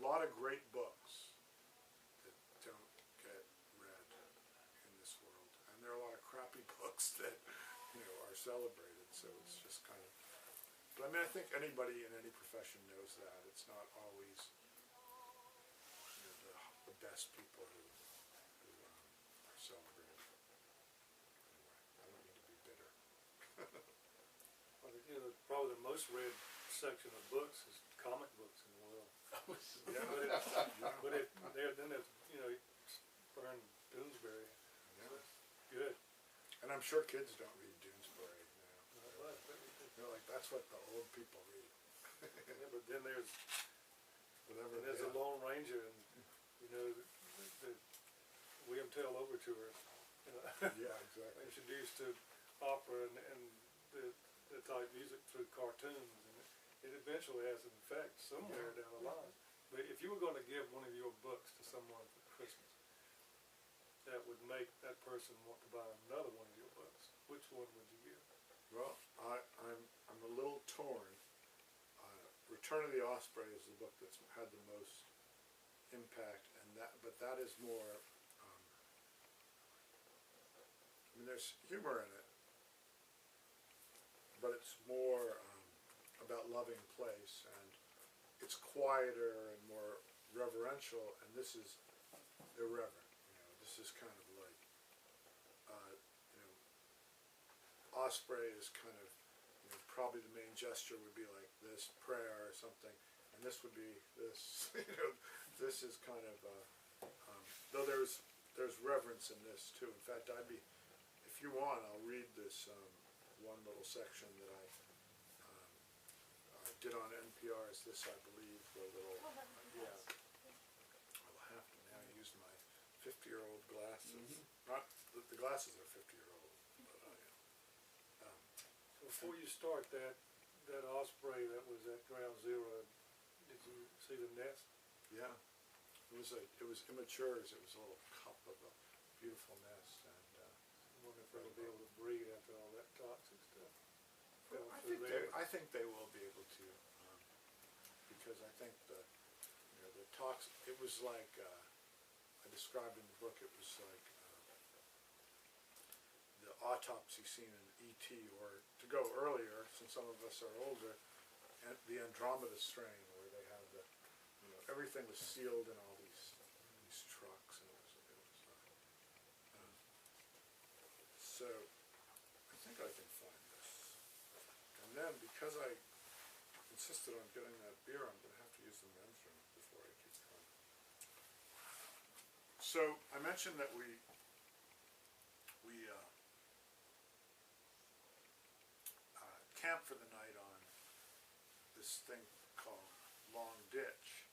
lot of great books that don't get read in this world, and there are a lot of crappy books that, you know, are celebrated. So it's just kind of. But I mean, I think anybody in any profession knows that it's not always, you know, the best people who are celebrated. Anyway, I don't mean to be bitter. Well, you know, probably the most read section of books is comic books in the world. Yeah. Then there's, you know, Burn Doonesbury. Yeah. Good. And I'm sure kids don't read Doonesbury now. But They're like, that's what the old people read. yeah, but then there's Whatever. a Lone Ranger, and you know, the William Tell Overture. You know, Yeah, exactly. introduced to opera and the type music through cartoons, and it eventually has an effect somewhere down the line. But if you were going to give one of your books to someone for Christmas, that would make that person want to buy another one of your books, which one would you give? Well, I'm a little torn. Return of the Osprey is the book that's had the most impact, but that is more. I mean, there's humor in it, but it's more about loving place, and it's quieter and more reverential. And this is irreverent. You know, this is kind of like, you know, Osprey is kind of, you know, probably the main gesture would be like this prayer or something, and this would be this. You know, this is kind of though there's reverence in this too. In fact, if you want, I'll read this one little section that I did on NPR's This I Believe. The little yeah. I'll have to now use my 50-year-old glasses. Not the glasses are 50-year-old, but Before you start that Osprey that was at Ground Zero, did you see the nest? yeah, it was immature. It was a little cup of a beautiful nest, and I wonder if they'll be able to breed after all that toxic stuff. I think they will be able to, because I think the toxic. It was like I described in the book. It was like the autopsy scene in E.T., or to go earlier, since some of us are older, and the Andromeda strain, where they have everything was sealed in all these trucks, and it was so I think I can find this. And then, because I insisted on getting that beer, I'm going to have to use the men's room before I keep going. So I mentioned that we camped for the night on this thing called Long Ditch.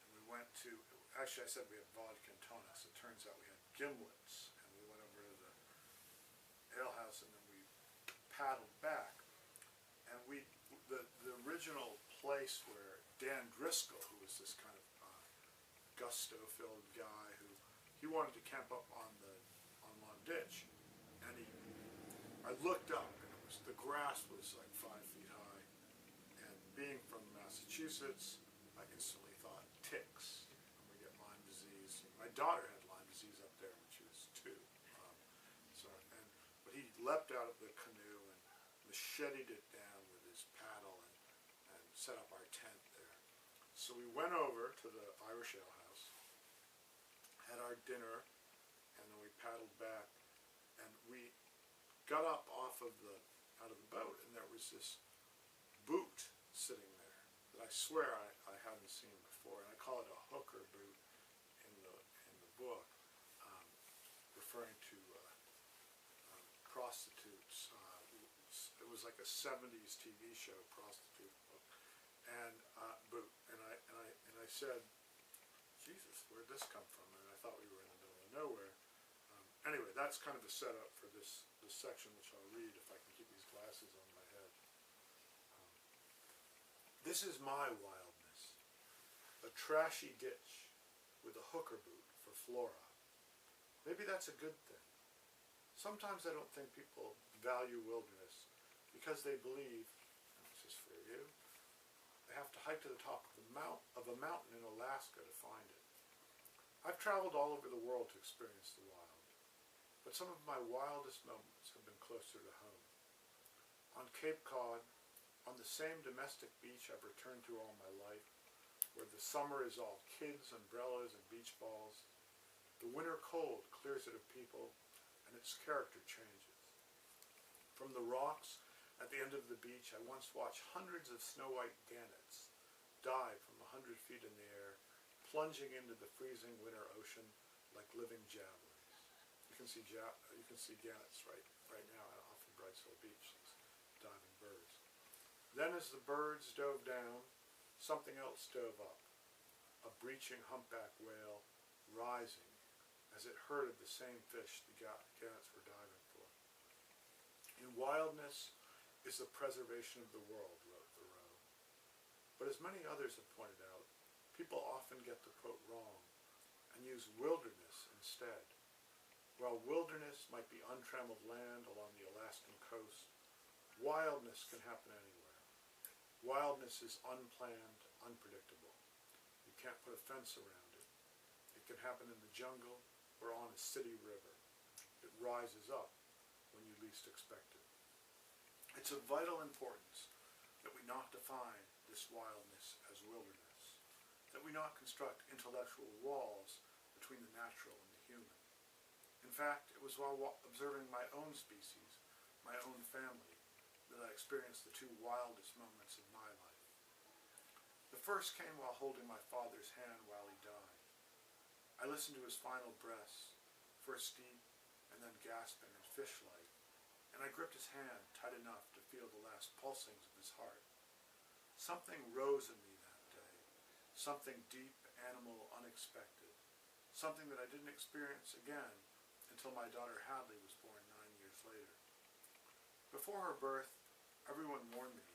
And we went to, actually I said we had vodka and tonics. It turns out we had gimlets. And we went over to the ale house, and then we paddled back. And the original place where Dan Driscoll, who was this kind of gusto-filled guy, he wanted to camp up on Long Ditch, and I looked up, and the grass was like 5 feet high, and being from Massachusetts, I instantly thought ticks, and we get Lyme disease. My daughter had Lyme disease up there when she was 2, but he leapt out of the canoe and macheted it down with his paddle and set up our tent there. So we went over to the Irish Ale House, had our dinner, and then we paddled back, and we got up out of the boat, and there was this boot sitting there that I swear I hadn't seen before, and I call it a hooker boot in the book, referring to prostitutes. It was like a 70s TV show, prostitute book, and boot. And I said, Jesus, where'd this come from? And I thought we were in the middle of nowhere. Anyway, that's kind of a setup for this section, which I'll read if I can keep these glasses on my head. This is my wildness, a trashy ditch with a hooker boot for flora. Maybe that's a good thing. Sometimes I don't think people value wilderness because they believe, and this is for you, they have to hike to the top of a mountain in Alaska to find it. I've traveled all over the world to experience the wild, but some of my wildest moments have been closer to home. On Cape Cod, on the same domestic beach I've returned to all my life, where the summer is all kids, umbrellas, and beach balls, the winter cold clears it of people, and its character changes. From the rocks at the end of the beach, I once watched hundreds of snow-white gannets dive from 100 feet in the air, plunging into the freezing winter ocean like living javelins. You can see gannets right now off of Brightsville Beach, these diving birds. Then as the birds dove down, something else dove up, a breaching humpback whale rising as it herded the same fish the gannets were diving for. In wildness is the preservation of the world, wrote Thoreau. But as many others have pointed out, people often get the quote wrong and use wilderness instead. While wilderness might be untrammeled land along the Alaskan coast, wildness can happen anywhere. Wildness is unplanned, unpredictable. You can't put a fence around it. It can happen in the jungle or on a city river. It rises up when you least expect it. It's of vital importance that we not define this wildness as wilderness, that we not construct intellectual walls between the natural and the human. In fact, it was while observing my own species, my own family, that I experienced the two wildest moments of my life. The first came while holding my father's hand while he died. I listened to his final breaths, first deep and then gasping and fish-like, and I gripped his hand tight enough to feel the last pulsings of his heart. Something rose in me that day, something deep, animal, unexpected, something that I didn't experience again until my daughter Hadley was born 9 years later. Before her birth, everyone warned me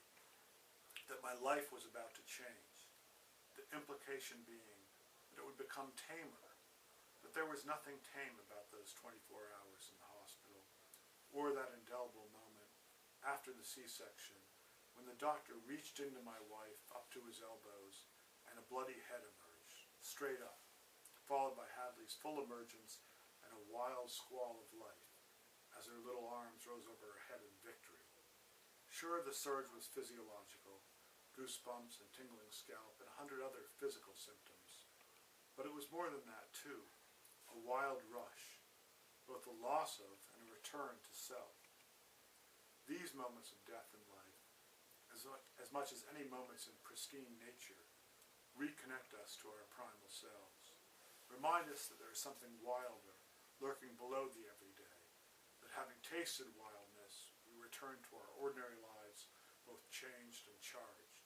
that my life was about to change, the implication being that it would become tamer, but there was nothing tame about those 24 hours in the hospital, or that indelible moment after the C-section when the doctor reached into my wife up to his elbows and a bloody head emerged, straight up, followed by Hadley's full emergence and a wild squall of life as her little arms rose over her head in victory. Sure, the surge was physiological, goosebumps and tingling scalp and 100 other physical symptoms, but it was more than that too, a wild rush, both a loss of and a return to self. These moments of death in life, as much as any moments in pristine nature, reconnect us to our primal selves, remind us that there is something wilder lurking below the everyday, that having tasted wildness, we return to our ordinary lives both changed and charged.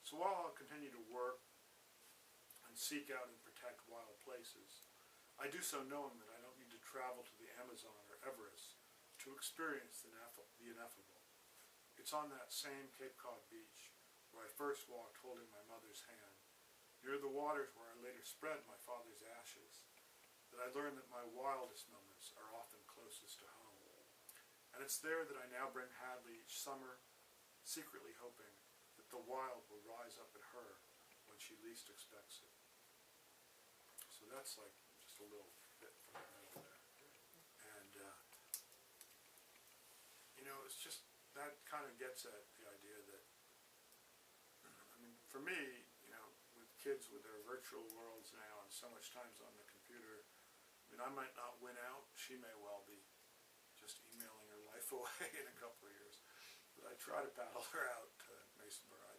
So while I'll continue to work and seek out and protect wild places, I do so knowing that I don't need to travel to the Amazon or Everest to experience the ineffable. It's on that same Cape Cod beach where I first walked holding my mother's hand, near the waters where I later spread my father's ashes, that I learned that my wildest moments are often closest to home. And it's there that I now bring Hadley each summer, secretly hoping that the wild will rise up at her when she least expects it. So that's like just a little bit from the middle there. And, it's just, that kind of gets at the idea that, for me, with kids with their virtual worlds now and so much time's on the computer, I might not win out. She may well be just emailing her life away in a couple of years. But I try to battle her out to Mason Borough.